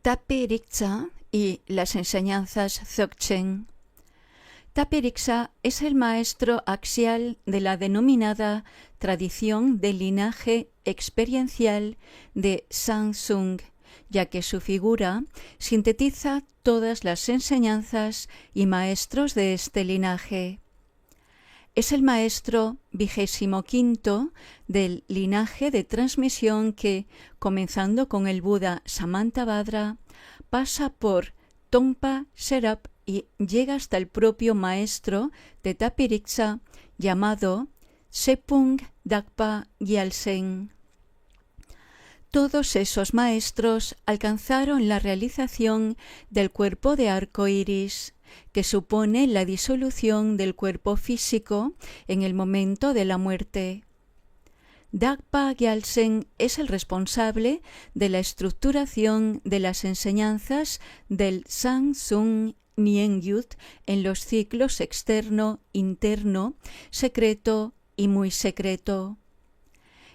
Tape Riksa y las enseñanzas Dzogchen. Tape Riksa es el maestro axial de la denominada tradición del linaje experiencial de Samsung, ya que su figura sintetiza todas las enseñanzas y maestros de este linaje. Es el maestro 25º del linaje de transmisión que, comenzando con el Buda Samantabhadra, pasa por Tongpa Serap y llega hasta el propio maestro de Tape Riksa llamado Sepung Dakpa Gyaltsen. Todos esos maestros alcanzaron la realización del cuerpo de arco iris, que supone la disolución del cuerpo físico en el momento de la muerte. Dakpa Gyaltsen es el responsable de la estructuración de las enseñanzas del Samsung Nyengyud en los ciclos externo, interno, secreto y muy secreto.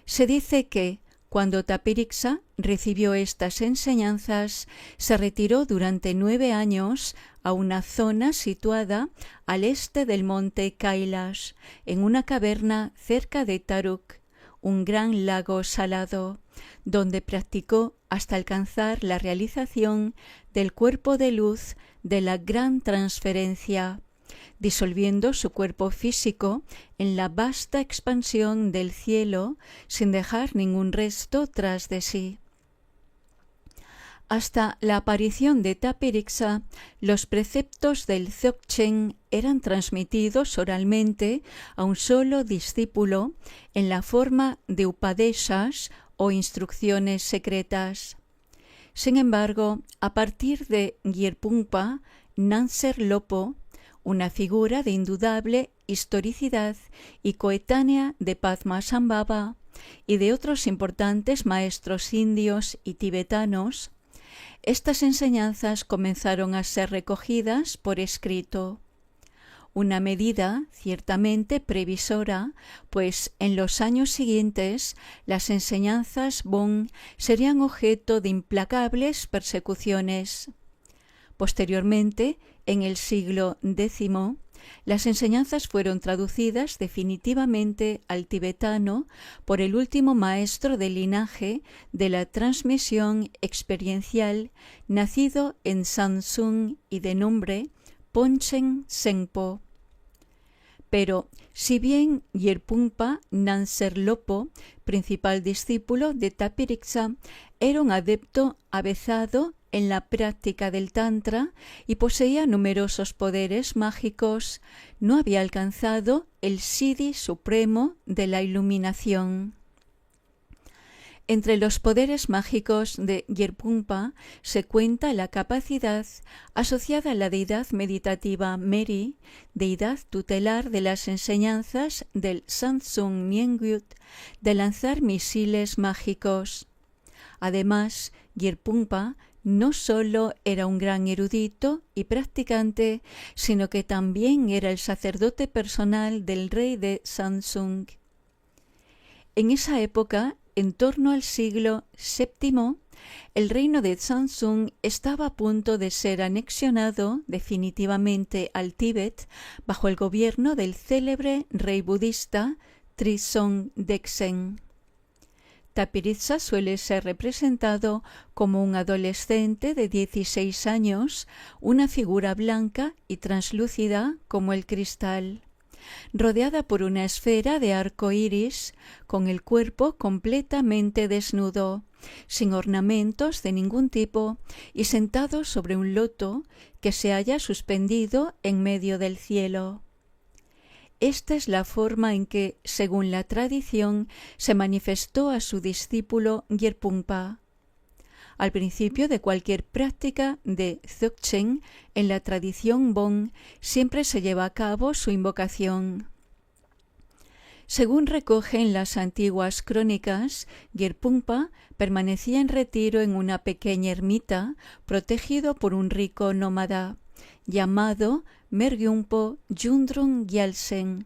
Se dice que, cuando Tape Riksa recibió estas enseñanzas, se retiró durante 9 años a una zona situada al este del monte Kailash, en una caverna cerca de Taruk, un gran lago salado, donde practicó hasta alcanzar la realización del cuerpo de luz de la gran transferencia, disolviendo su cuerpo físico en la vasta expansión del cielo sin dejar ningún resto tras de sí. Hasta la aparición de Tape Riksa, los preceptos del Dzogchen eran transmitidos oralmente a un solo discípulo en la forma de upadeshas o instrucciones secretas. Sin embargo, a partir de Gyerpungpa Nansher Lopo, una figura de indudable historicidad y coetánea de Padmasambhava y de otros importantes maestros indios y tibetanos, estas enseñanzas comenzaron a ser recogidas por escrito. Una medida ciertamente previsora, pues en los años siguientes las enseñanzas Bon serían objeto de implacables persecuciones. Posteriormente, en el siglo X, las enseñanzas fueron traducidas definitivamente al tibetano por el último maestro del linaje de la transmisión experiencial, nacido en Samsung y de nombre Ponchen Senpo. Pero, si bien Gyerpungpa Nansher Lopo, principal discípulo de Tape Riksa, era un adepto avezado en la práctica del Tantra y poseía numerosos poderes mágicos, no había alcanzado el Siddhi supremo de la iluminación. Entre los poderes mágicos de Gyerpungpa se cuenta la capacidad asociada a la deidad meditativa Meri, deidad tutelar de las enseñanzas del Samsung Nyengyud, de lanzar misiles mágicos. Además, Gyerpungpa no solo era un gran erudito y practicante, sino que también era el sacerdote personal del rey de Samsung. En esa época, en torno al siglo VII, el reino de Samsung estaba a punto de ser anexionado definitivamente al Tíbet bajo el gobierno del célebre rey budista Trisong Detsen. Tape Riksa suele ser representado como un adolescente de 16 años, una figura blanca y translúcida como el cristal, rodeada por una esfera de arco iris, con el cuerpo completamente desnudo, sin ornamentos de ningún tipo y sentado sobre un loto que se halla suspendido en medio del cielo. Esta es la forma en que, según la tradición, se manifestó a su discípulo Gyerpungpa. Al principio de cualquier práctica de Dzogchen, en la tradición Bon, siempre se lleva a cabo su invocación. Según recogen las antiguas crónicas, Gyerpungpa permanecía en retiro en una pequeña ermita, protegido por un rico nómada, llamado Mergyungpo Yundrung Gyaltsen.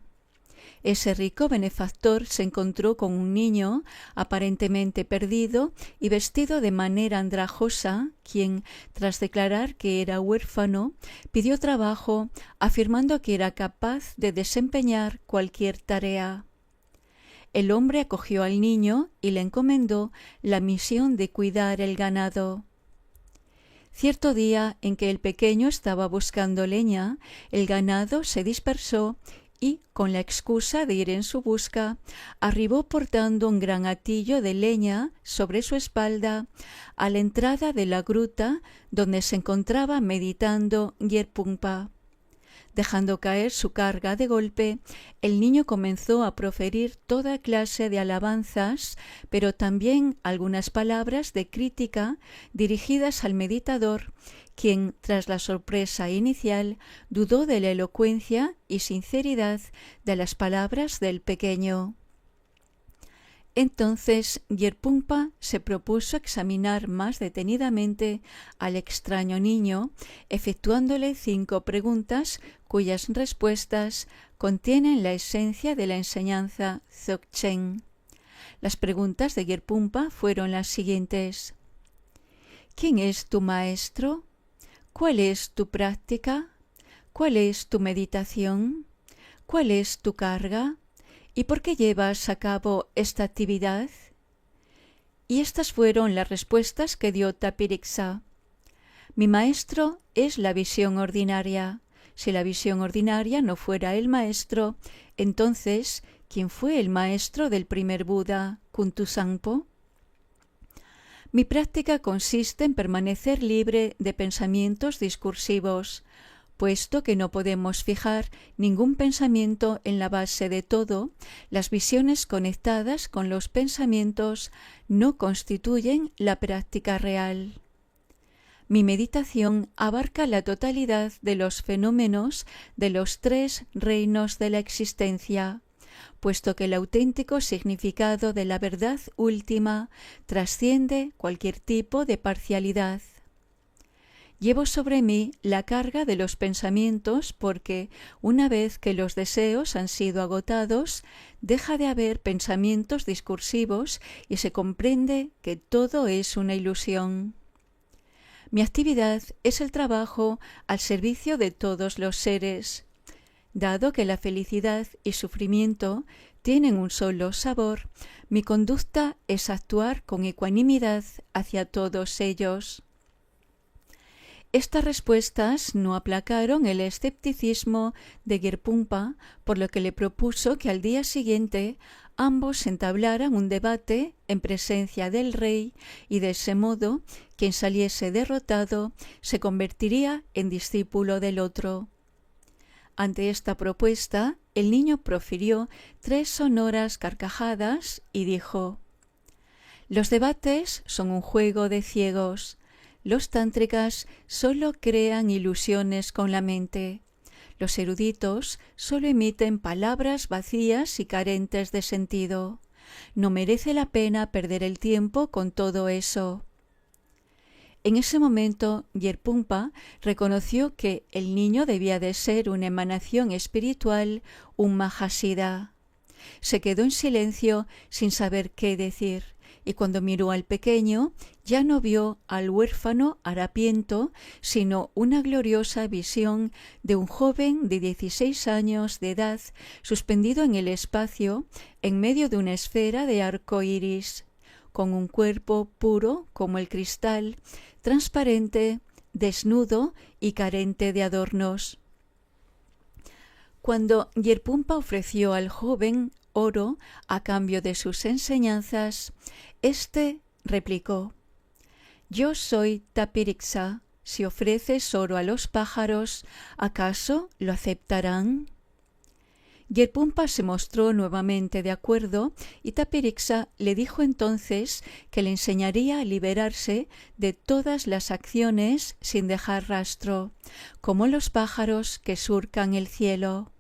ese rico benefactor se encontró con un niño aparentemente perdido y vestido de manera andrajosa, quien, tras declarar que era huérfano, pidió trabajo, afirmando que era capaz de desempeñar cualquier tarea. El hombre acogió al niño y le encomendó la misión de cuidar el ganado. Cierto día en que el pequeño estaba buscando leña, el ganado se dispersó y, con la excusa de ir en su busca, arribó portando un gran hatillo de leña sobre su espalda a la entrada de la gruta donde se encontraba meditando Yerpumpa. Dejando caer su carga de golpe, el niño comenzó a proferir toda clase de alabanzas, pero también algunas palabras de crítica dirigidas al meditador, quien, tras la sorpresa inicial, dudó de la elocuencia y sinceridad de las palabras del pequeño. Entonces Yerpumpa se propuso examinar más detenidamente al extraño niño, efectuándole 5 preguntas cuyas respuestas contienen la esencia de la enseñanza Dzogchen. Las preguntas de Yerpumpa fueron las siguientes: ¿quién es tu maestro? ¿Cuál es tu práctica? ¿Cuál es tu meditación? ¿Cuál es tu carga? ¿Y por qué llevas a cabo esta actividad? Y estas fueron las respuestas que dio Tapiriksa. Mi maestro es la visión ordinaria. Si la visión ordinaria no fuera el maestro, entonces, ¿quién fue el maestro del primer Buda, Kuntusampo? Mi práctica consiste en permanecer libre de pensamientos discursivos. Puesto que no podemos fijar ningún pensamiento en la base de todo, las visiones conectadas con los pensamientos no constituyen la práctica real. Mi meditación abarca la totalidad de los fenómenos de los 3 reinos de la existencia, puesto que el auténtico significado de la verdad última trasciende cualquier tipo de parcialidad. Llevo sobre mí la carga de los pensamientos porque, una vez que los deseos han sido agotados, deja de haber pensamientos discursivos y se comprende que todo es una ilusión. Mi actividad es el trabajo al servicio de todos los seres. Dado que la felicidad y sufrimiento tienen un solo sabor, mi conducta es actuar con ecuanimidad hacia todos ellos. Estas respuestas no aplacaron el escepticismo de Yerpumpa, por lo que le propuso que al día siguiente ambos entablaran un debate en presencia del rey y de ese modo quien saliese derrotado se convertiría en discípulo del otro. Ante esta propuesta, el niño profirió 3 sonoras carcajadas y dijo: «Los debates son un juego de ciegos. Los tántricas solo crean ilusiones con la mente. Los eruditos solo emiten palabras vacías y carentes de sentido. No merece la pena perder el tiempo con todo eso». En ese momento, Yerpumpa reconoció que el niño debía de ser una emanación espiritual, un Mahasiddha. Se quedó en silencio sin saber qué decir, y cuando miró al pequeño, ya no vio al huérfano harapiento, sino una gloriosa visión de un joven de 16 años de edad, suspendido en el espacio, en medio de una esfera de arco iris, con un cuerpo puro como el cristal, transparente, desnudo y carente de adornos. Cuando Yerpumpa ofreció al joven oro a cambio de sus enseñanzas, éste replicó: «Yo soy Tapiriksa. Si ofreces oro a los pájaros, ¿acaso lo aceptarán?». Yerpumpa se mostró nuevamente de acuerdo y Tapiriksa le dijo entonces que le enseñaría a liberarse de todas las acciones sin dejar rastro, como los pájaros que surcan el cielo.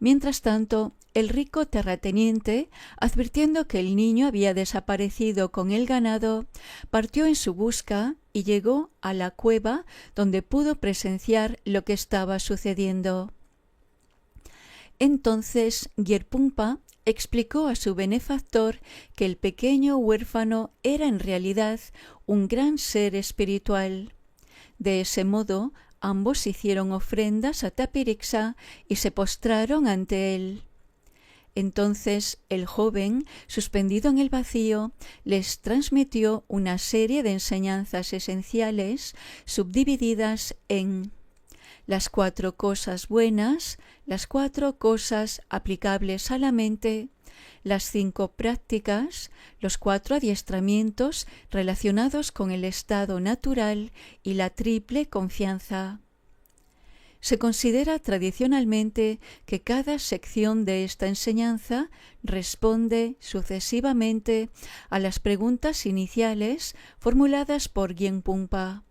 Mientras tanto, el rico terrateniente, advirtiendo que el niño había desaparecido con el ganado, partió en su busca y llegó a la cueva donde pudo presenciar lo que estaba sucediendo. Entonces Gyerpumpa explicó a su benefactor que el pequeño huérfano era en realidad un gran ser espiritual. De ese modo, ambos hicieron ofrendas a Tapirixa y se postraron ante él. Entonces el joven, suspendido en el vacío, les transmitió una serie de enseñanzas esenciales subdivididas en las 4 cosas buenas, las 4 cosas aplicables a la mente, las 5 prácticas, los 4 adiestramientos relacionados con el estado natural y la triple confianza. Se considera tradicionalmente que cada sección de esta enseñanza responde sucesivamente a las preguntas iniciales formuladas por Gyerpumpa.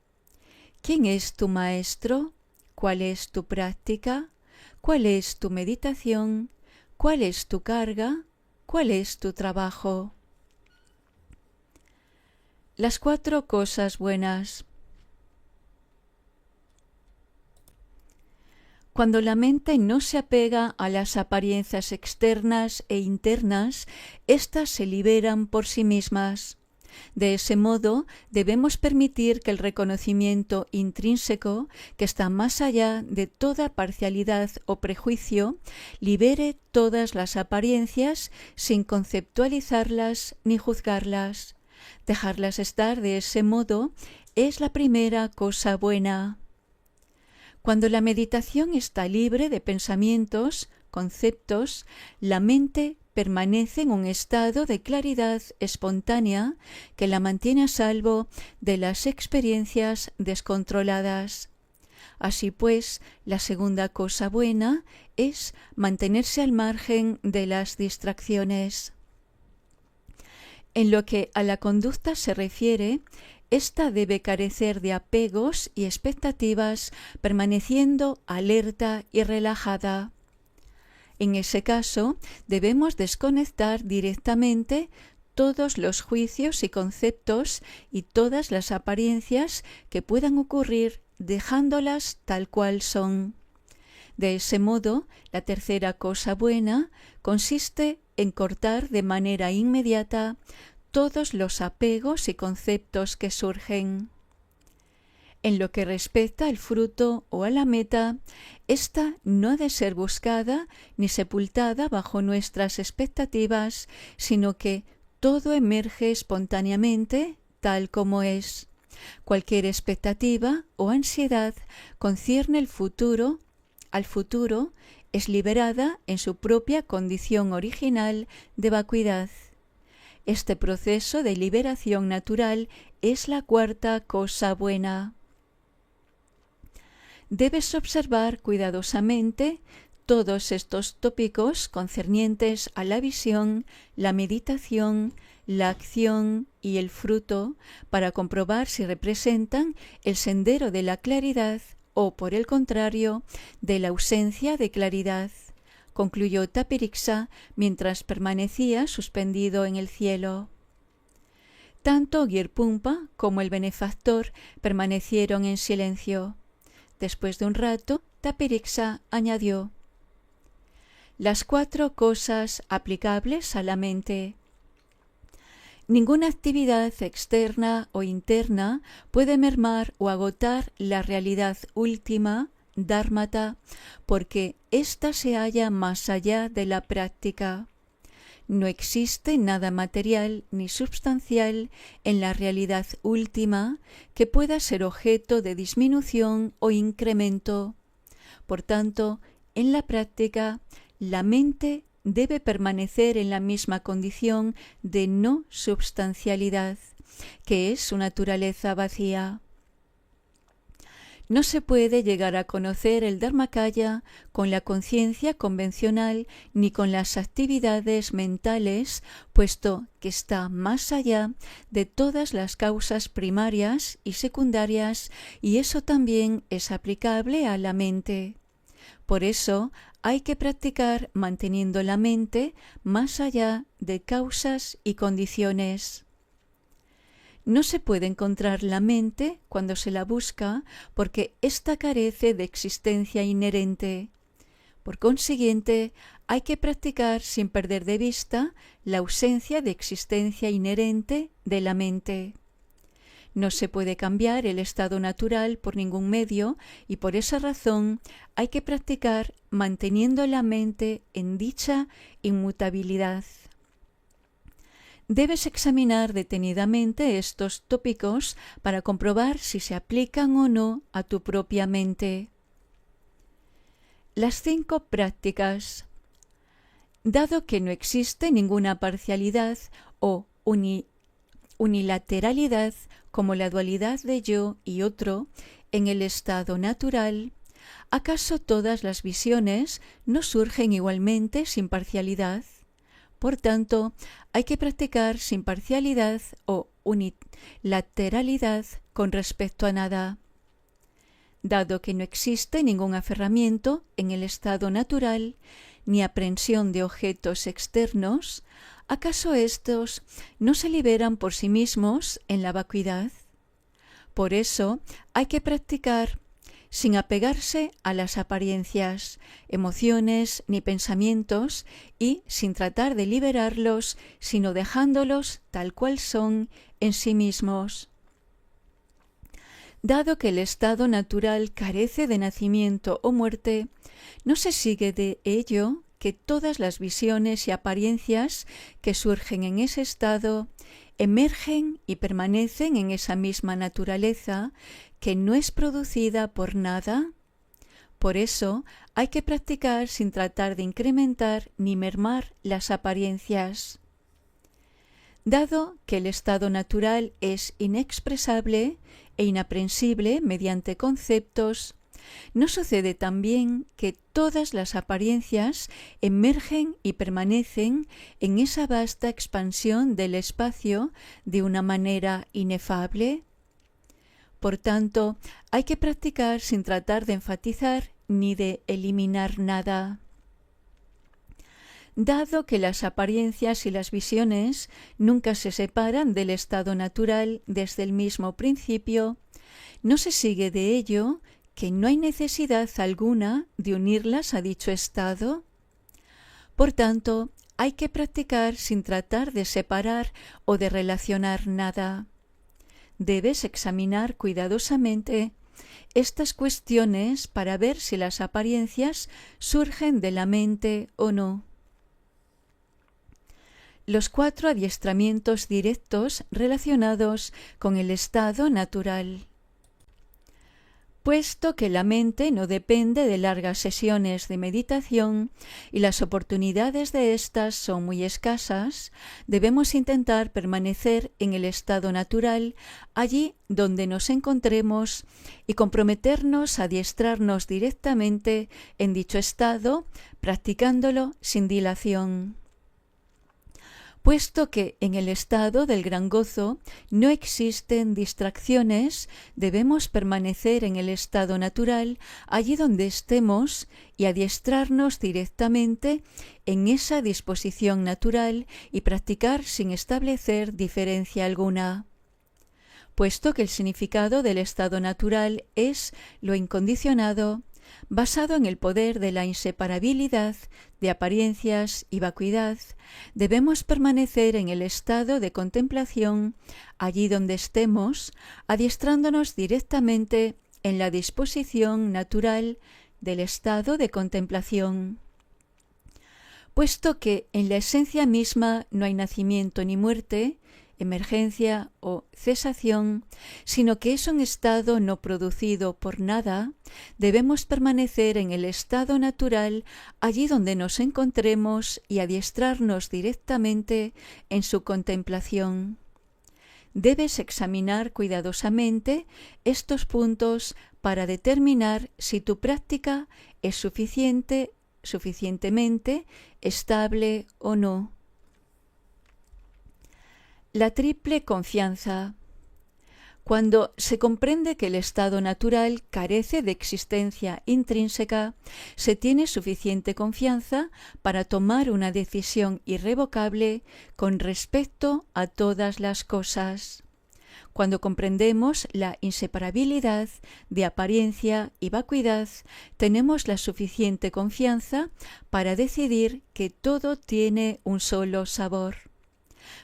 ¿Quién es tu maestro? ¿Cuál es tu práctica? ¿Cuál es tu meditación? ¿Cuál es tu carga? ¿Cuál es tu trabajo? Las 4 cosas buenas. Cuando la mente no se apega a las apariencias externas e internas, éstas se liberan por sí mismas. De ese modo, debemos permitir que el reconocimiento intrínseco, que está más allá de toda parcialidad o prejuicio, libere todas las apariencias sin conceptualizarlas ni juzgarlas. Dejarlas estar de ese modo es la primera cosa buena. Cuando la meditación está libre de pensamientos, conceptos, la mente permanece en un estado de claridad espontánea que la mantiene a salvo de las experiencias descontroladas. Así pues, la segunda cosa buena es mantenerse al margen de las distracciones. En lo que a la conducta se refiere, ésta debe carecer de apegos y expectativas, permaneciendo alerta y relajada. En ese caso, debemos desconectar directamente todos los juicios y conceptos y todas las apariencias que puedan ocurrir, dejándolas tal cual son. De ese modo, la tercera cosa buena consiste en cortar de manera inmediata todos los apegos y conceptos que surgen. En lo que respecta al fruto o a la meta, ésta no ha de ser buscada ni sepultada bajo nuestras expectativas, sino que todo emerge espontáneamente tal como es. Cualquier expectativa o ansiedad concierne al futuro, es liberada en su propia condición original de vacuidad. Este proceso de liberación natural es la cuarta cosa buena. Debes observar cuidadosamente todos estos tópicos concernientes a la visión, la meditación, la acción y el fruto para comprobar si representan el sendero de la claridad o, por el contrario, de la ausencia de claridad, concluyó Tapirixa mientras permanecía suspendido en el cielo. Tanto Gyerpumpa como el benefactor permanecieron en silencio. Después de un rato, Tapirixa añadió: las 4 cosas aplicables a la mente. Ninguna actividad externa o interna puede mermar o agotar la realidad última, dharmata, porque ésta se halla más allá de la práctica. No existe nada material ni substancial en la realidad última que pueda ser objeto de disminución o incremento. Por tanto, en la práctica, la mente debe permanecer en la misma condición de no substancialidad, que es su naturaleza vacía. No se puede llegar a conocer el Dharmakaya con la conciencia convencional ni con las actividades mentales, puesto que está más allá de todas las causas primarias y secundarias, y eso también es aplicable a la mente. Por eso hay que practicar manteniendo la mente más allá de causas y condiciones. No se puede encontrar la mente cuando se la busca porque ésta carece de existencia inherente. Por consiguiente, hay que practicar sin perder de vista la ausencia de existencia inherente de la mente. No se puede cambiar el estado natural por ningún medio y por esa razón hay que practicar manteniendo la mente en dicha inmutabilidad. Debes examinar detenidamente estos tópicos para comprobar si se aplican o no a tu propia mente. Las 5 prácticas. Dado que no existe ninguna parcialidad o unilateralidad como la dualidad de yo y otro en el estado natural, ¿acaso todas las visiones no surgen igualmente sin parcialidad? Por tanto, hay que practicar sin parcialidad o unilateralidad con respecto a nada. Dado que no existe ningún aferramiento en el estado natural, ni aprehensión de objetos externos, ¿acaso estos no se liberan por sí mismos en la vacuidad? Por eso hay que practicar sin apegarse a las apariencias, emociones ni pensamientos y sin tratar de liberarlos, sino dejándolos tal cual son en sí mismos. Dado que el estado natural carece de nacimiento o muerte, no se sigue de ello que todas las visiones y apariencias que surgen en ese estado emergen y permanecen en esa misma naturaleza que no es producida por nada. Por eso hay que practicar sin tratar de incrementar ni mermar las apariencias. Dado que el estado natural es inexpresable e inaprensible mediante conceptos, ¿no sucede también que todas las apariencias emergen y permanecen en esa vasta expansión del espacio de una manera inefable? Por tanto, hay que practicar sin tratar de enfatizar ni de eliminar nada. Dado que las apariencias y las visiones nunca se separan del estado natural desde el mismo principio, no se sigue de ello que no hay necesidad alguna de unirlas a dicho estado. Por tanto, hay que practicar sin tratar de separar o de relacionar nada. Debes examinar cuidadosamente estas cuestiones para ver si las apariencias surgen de la mente o no. Los 4 adiestramientos directos relacionados con el estado natural. Puesto que la mente no depende de largas sesiones de meditación y las oportunidades de estas son muy escasas, debemos intentar permanecer en el estado natural allí donde nos encontremos y comprometernos a adiestrarnos directamente en dicho estado, practicándolo sin dilación. Puesto que en el estado del gran gozo no existen distracciones, debemos permanecer en el estado natural allí donde estemos y adiestrarnos directamente en esa disposición natural y practicar sin establecer diferencia alguna. Puesto que el significado del estado natural es lo incondicionado, basado en el poder de la inseparabilidad de apariencias y vacuidad, debemos permanecer en el estado de contemplación allí donde estemos, adiestrándonos directamente en la disposición natural del estado de contemplación. Puesto que en la esencia misma no hay nacimiento ni muerte, emergencia o cesación, sino que es un estado no producido por nada, debemos permanecer en el estado natural allí donde nos encontremos y adiestrarnos directamente en su contemplación. Debes examinar cuidadosamente estos puntos para determinar si tu práctica es suficientemente estable o no. La triple confianza. Cuando se comprende que el estado natural carece de existencia intrínseca, se tiene suficiente confianza para tomar una decisión irrevocable con respecto a todas las cosas. Cuando comprendemos la inseparabilidad de apariencia y vacuidad, tenemos la suficiente confianza para decidir que todo tiene un solo sabor.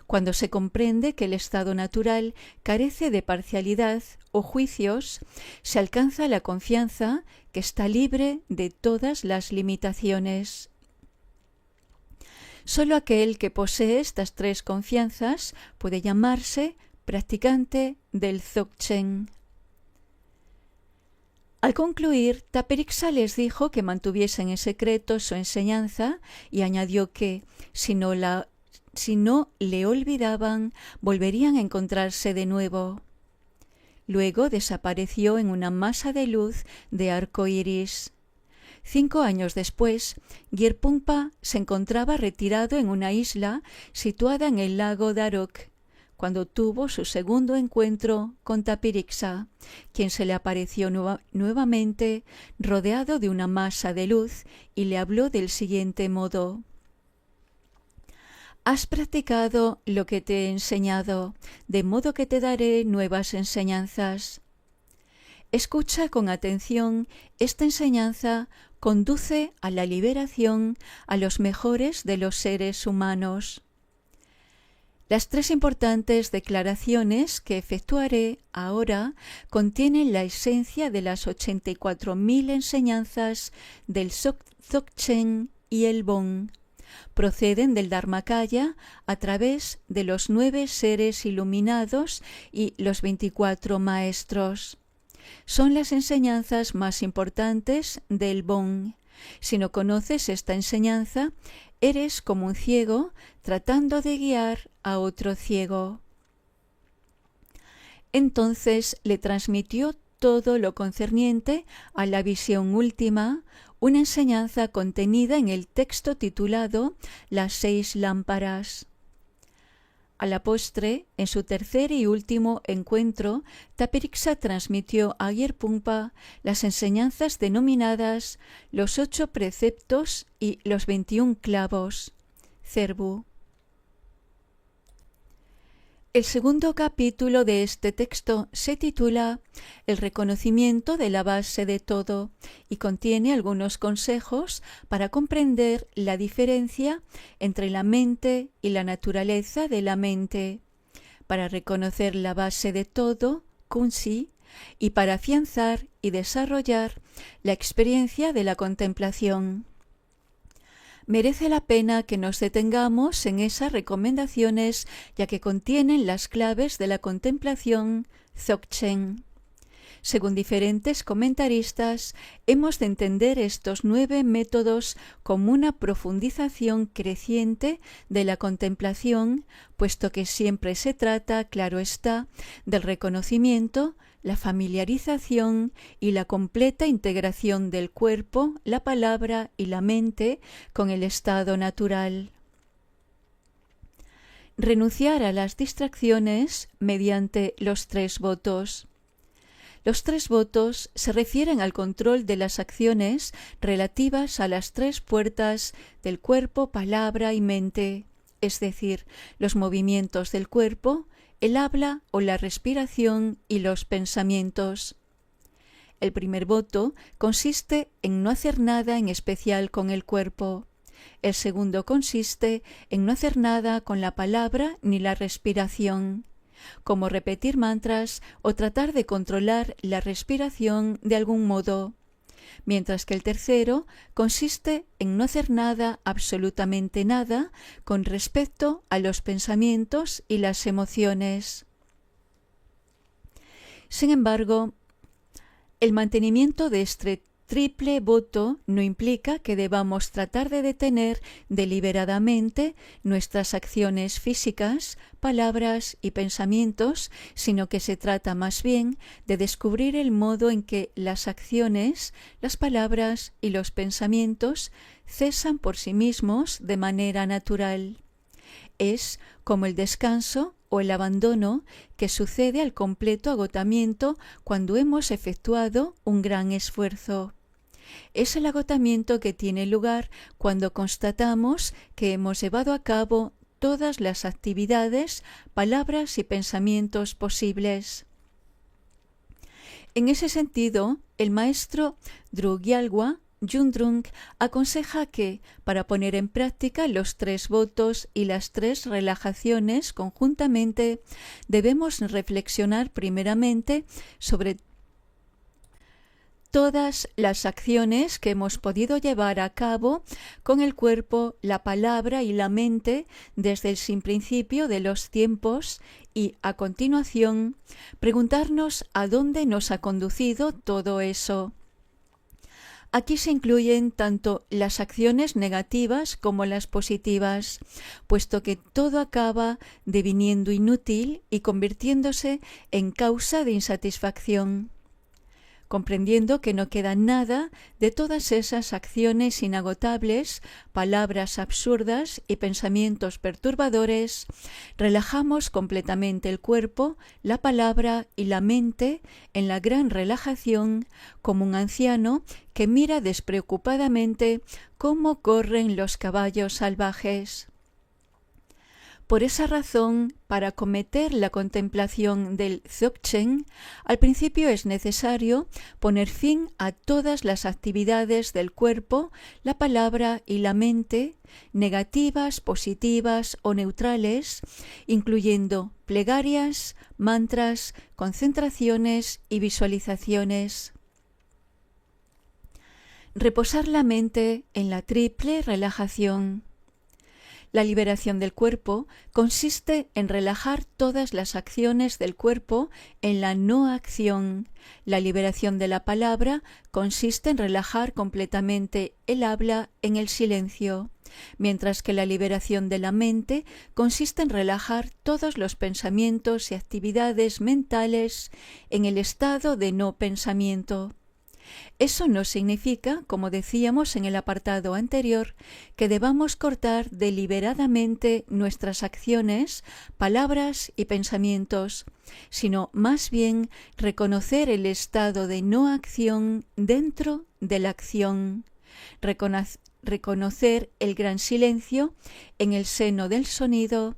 Cuando se comprende que el estado natural carece de parcialidad o juicios, se alcanza la confianza que está libre de todas las limitaciones. Solo aquel que posee estas tres confianzas puede llamarse practicante del Dzogchen. Al concluir, Tapirixa les dijo que mantuviesen en secreto su enseñanza y añadió que, si no le olvidaban, volverían a encontrarse de nuevo. Luego desapareció en una masa de luz de arco iris. 5 años después, Gyerpungpa se encontraba retirado en una isla situada en el lago Darok, cuando tuvo su segundo encuentro con Tapirixa, quien se le apareció nuevamente rodeado de una masa de luz y le habló del siguiente modo: «Has practicado lo que te he enseñado, de modo que te daré nuevas enseñanzas. Escucha con atención, esta enseñanza conduce a la liberación a los mejores de los seres humanos». Las 3 importantes declaraciones que efectuaré ahora contienen la esencia de las 84.000 enseñanzas del Dzogchen y el Bon. Proceden del Dharmakaya a través de los 9 seres iluminados y los 24 maestros. Son las enseñanzas más importantes del Bon. Si no conoces esta enseñanza, eres como un ciego tratando de guiar a otro ciego. Entonces le transmitió todo lo concerniente a la visión última, una enseñanza contenida en el texto titulado Las 6 lámparas. A la postre, en su tercer y último encuentro, Tapirixa transmitió a Gyerpungpa las enseñanzas denominadas los 8 preceptos y los 21 clavos, Cerbu. El segundo capítulo de este texto se titula El reconocimiento de la base de todo y contiene algunos consejos para comprender la diferencia entre la mente y la naturaleza de la mente, para reconocer la base de todo, Kunsi, y para afianzar y desarrollar la experiencia de la contemplación. Merece la pena que nos detengamos en esas recomendaciones, ya que contienen las claves de la contemplación Dzogchen. Según diferentes comentaristas, hemos de entender estos 9 métodos como una profundización creciente de la contemplación, puesto que siempre se trata, claro está, del reconocimiento, la familiarización y la completa integración del cuerpo, la palabra y la mente con el estado natural. Renunciar a las distracciones mediante los 3 votos. Los 3 votos se refieren al control de las acciones relativas a las 3 puertas del cuerpo, palabra y mente, es decir, los movimientos del cuerpo, el habla o la respiración y los pensamientos. El primer voto consiste en no hacer nada en especial con el cuerpo. El segundo consiste en no hacer nada con la palabra ni la respiración, como repetir mantras o tratar de controlar la respiración de algún modo, mientras que el tercero consiste en no hacer nada, absolutamente nada, con respecto a los pensamientos y las emociones. Sin embargo, el mantenimiento de este triple voto no implica que debamos tratar de detener deliberadamente nuestras acciones físicas, palabras y pensamientos, sino que se trata más bien de descubrir el modo en que las acciones, las palabras y los pensamientos cesan por sí mismos de manera natural. Es como el descanso o el abandono que sucede al completo agotamiento cuando hemos efectuado un gran esfuerzo. Es el agotamiento que tiene lugar cuando constatamos que hemos llevado a cabo todas las actividades, palabras y pensamientos posibles. En ese sentido, el maestro Drukgyalwa Yundrung aconseja que, para poner en práctica los 3 votos y las 3 relajaciones conjuntamente, debemos reflexionar primeramente sobre todas las acciones que hemos podido llevar a cabo con el cuerpo, la palabra y la mente desde el sin principio de los tiempos y, a continuación, preguntarnos a dónde nos ha conducido todo eso. Aquí se incluyen tanto las acciones negativas como las positivas, puesto que todo acaba deviniendo inútil y convirtiéndose en causa de insatisfacción. Comprendiendo que no queda nada de todas esas acciones inagotables, palabras absurdas y pensamientos perturbadores, relajamos completamente el cuerpo, la palabra y la mente en la gran relajación, como un anciano que mira despreocupadamente cómo corren los caballos salvajes. Por esa razón, para acometer la contemplación del Dzogchen, al principio es necesario poner fin a todas las actividades del cuerpo, la palabra y la mente, negativas, positivas o neutrales, incluyendo plegarias, mantras, concentraciones y visualizaciones. Reposar la mente en la triple relajación. La liberación del cuerpo consiste en relajar todas las acciones del cuerpo en la no acción. La liberación de la palabra consiste en relajar completamente el habla en el silencio, mientras que la liberación de la mente consiste en relajar todos los pensamientos y actividades mentales en el estado de no pensamiento. Eso no significa, como decíamos en el apartado anterior, que debamos cortar deliberadamente nuestras acciones, palabras y pensamientos, sino más bien reconocer el estado de no acción dentro de la acción, reconocer el gran silencio en el seno del sonido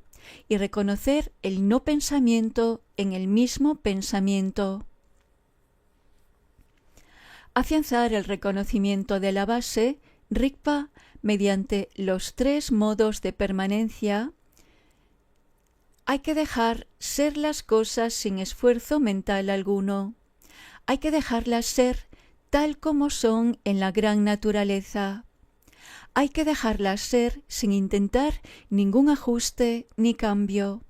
y reconocer el no pensamiento en el mismo pensamiento. Afianzar el reconocimiento de la base, Rigpa, mediante los 3 modos de permanencia. Hay que dejar ser las cosas sin esfuerzo mental alguno. Hay que dejarlas ser tal como son en la gran naturaleza. Hay que dejarlas ser sin intentar ningún ajuste ni cambio.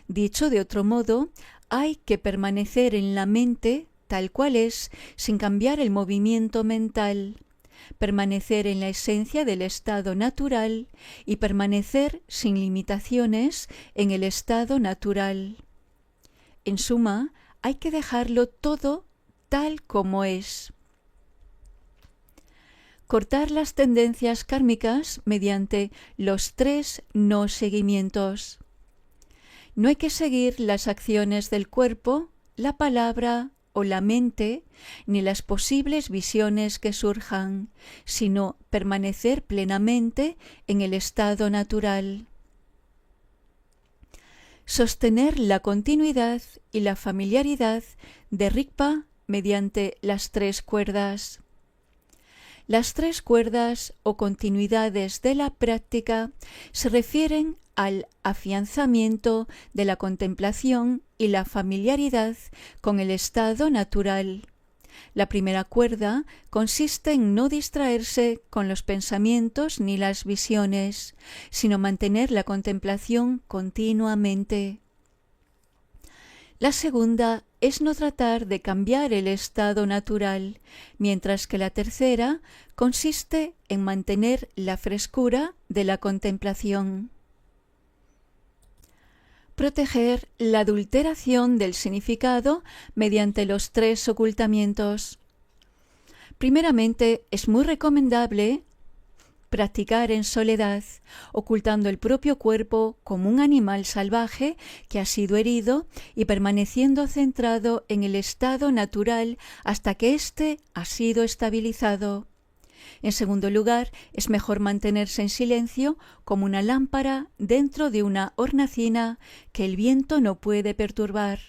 Dicho de otro modo, hay que permanecer en la mente tal cual es, sin cambiar el movimiento mental, permanecer en la esencia del estado natural y permanecer sin limitaciones en el estado natural. En suma, hay que dejarlo todo tal como es. Cortar las tendencias kármicas mediante los 3 no seguimientos. No hay que seguir las acciones del cuerpo, la palabra o la mente, ni las posibles visiones que surjan, sino permanecer plenamente en el estado natural. Sostener la continuidad y la familiaridad de Rigpa mediante las 3 cuerdas. Las 3 cuerdas o continuidades de la práctica se refieren al afianzamiento de la contemplación y la familiaridad con el estado natural. La primera cuerda consiste en no distraerse con los pensamientos ni las visiones, sino mantener la contemplación continuamente. La segunda es no tratar de cambiar el estado natural, mientras que la tercera consiste en mantener la frescura de la contemplación. Proteger la adulteración del significado mediante los 3 ocultamientos. Primeramente, es muy recomendable practicar en soledad, ocultando el propio cuerpo como un animal salvaje que ha sido herido y permaneciendo centrado en el estado natural hasta que éste ha sido estabilizado. En segundo lugar, es mejor mantenerse en silencio como una lámpara dentro de una hornacina que el viento no puede perturbar.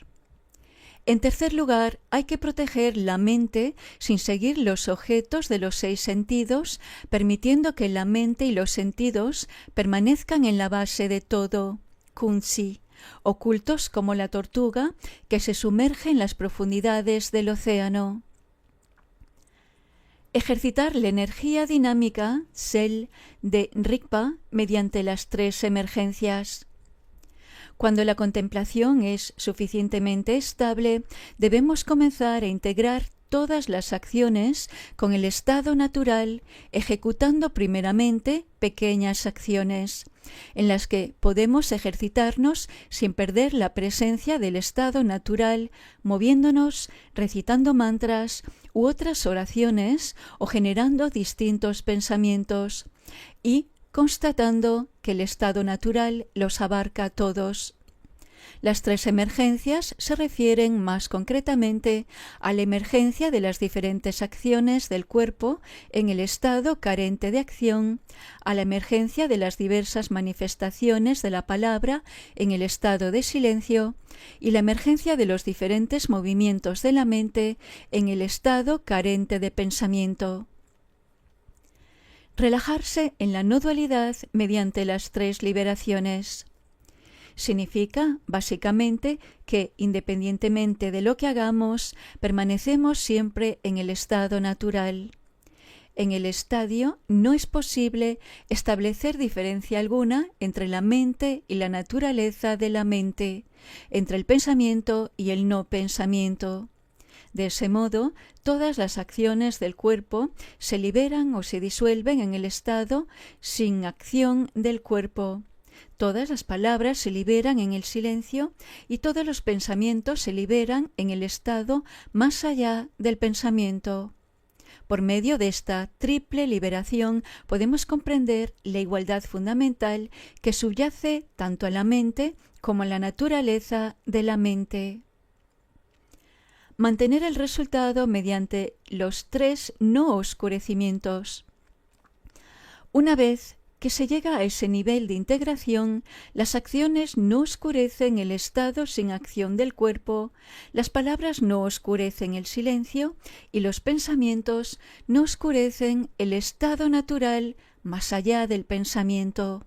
En tercer lugar, hay que proteger la mente sin seguir los objetos de los 6 sentidos, permitiendo que la mente y los sentidos permanezcan en la base de todo, kunzi, ocultos como la tortuga que se sumerge en las profundidades del océano. Ejercitar la energía dinámica, Sel, de Rigpa mediante las 3 emergencias. Cuando la contemplación es suficientemente estable, debemos comenzar a integrar todas las acciones con el estado natural, ejecutando primeramente pequeñas acciones, en las que podemos ejercitarnos sin perder la presencia del estado natural, moviéndonos, recitando mantras u otras oraciones o generando distintos pensamientos, y constatando que el estado natural los abarca a todos. Las 3 emergencias se refieren más concretamente a la emergencia de las diferentes acciones del cuerpo en el estado carente de acción, a la emergencia de las diversas manifestaciones de la palabra en el estado de silencio y la emergencia de los diferentes movimientos de la mente en el estado carente de pensamiento. Relajarse en la no dualidad mediante las 3 liberaciones. Significa, básicamente, que, independientemente de lo que hagamos, permanecemos siempre en el estado natural. En el estadio no es posible establecer diferencia alguna entre la mente y la naturaleza de la mente, entre el pensamiento y el no pensamiento. De ese modo, todas las acciones del cuerpo se liberan o se disuelven en el estado sin acción del cuerpo. Todas las palabras se liberan en el silencio y todos los pensamientos se liberan en el estado más allá del pensamiento. Por medio de esta triple liberación podemos comprender la igualdad fundamental que subyace tanto a la mente como a la naturaleza de la mente. Mantener el resultado mediante los 3 no oscurecimientos. Una vez que se llega a ese nivel de integración, las acciones no oscurecen el estado sin acción del cuerpo, las palabras no oscurecen el silencio y los pensamientos no oscurecen el estado natural más allá del pensamiento.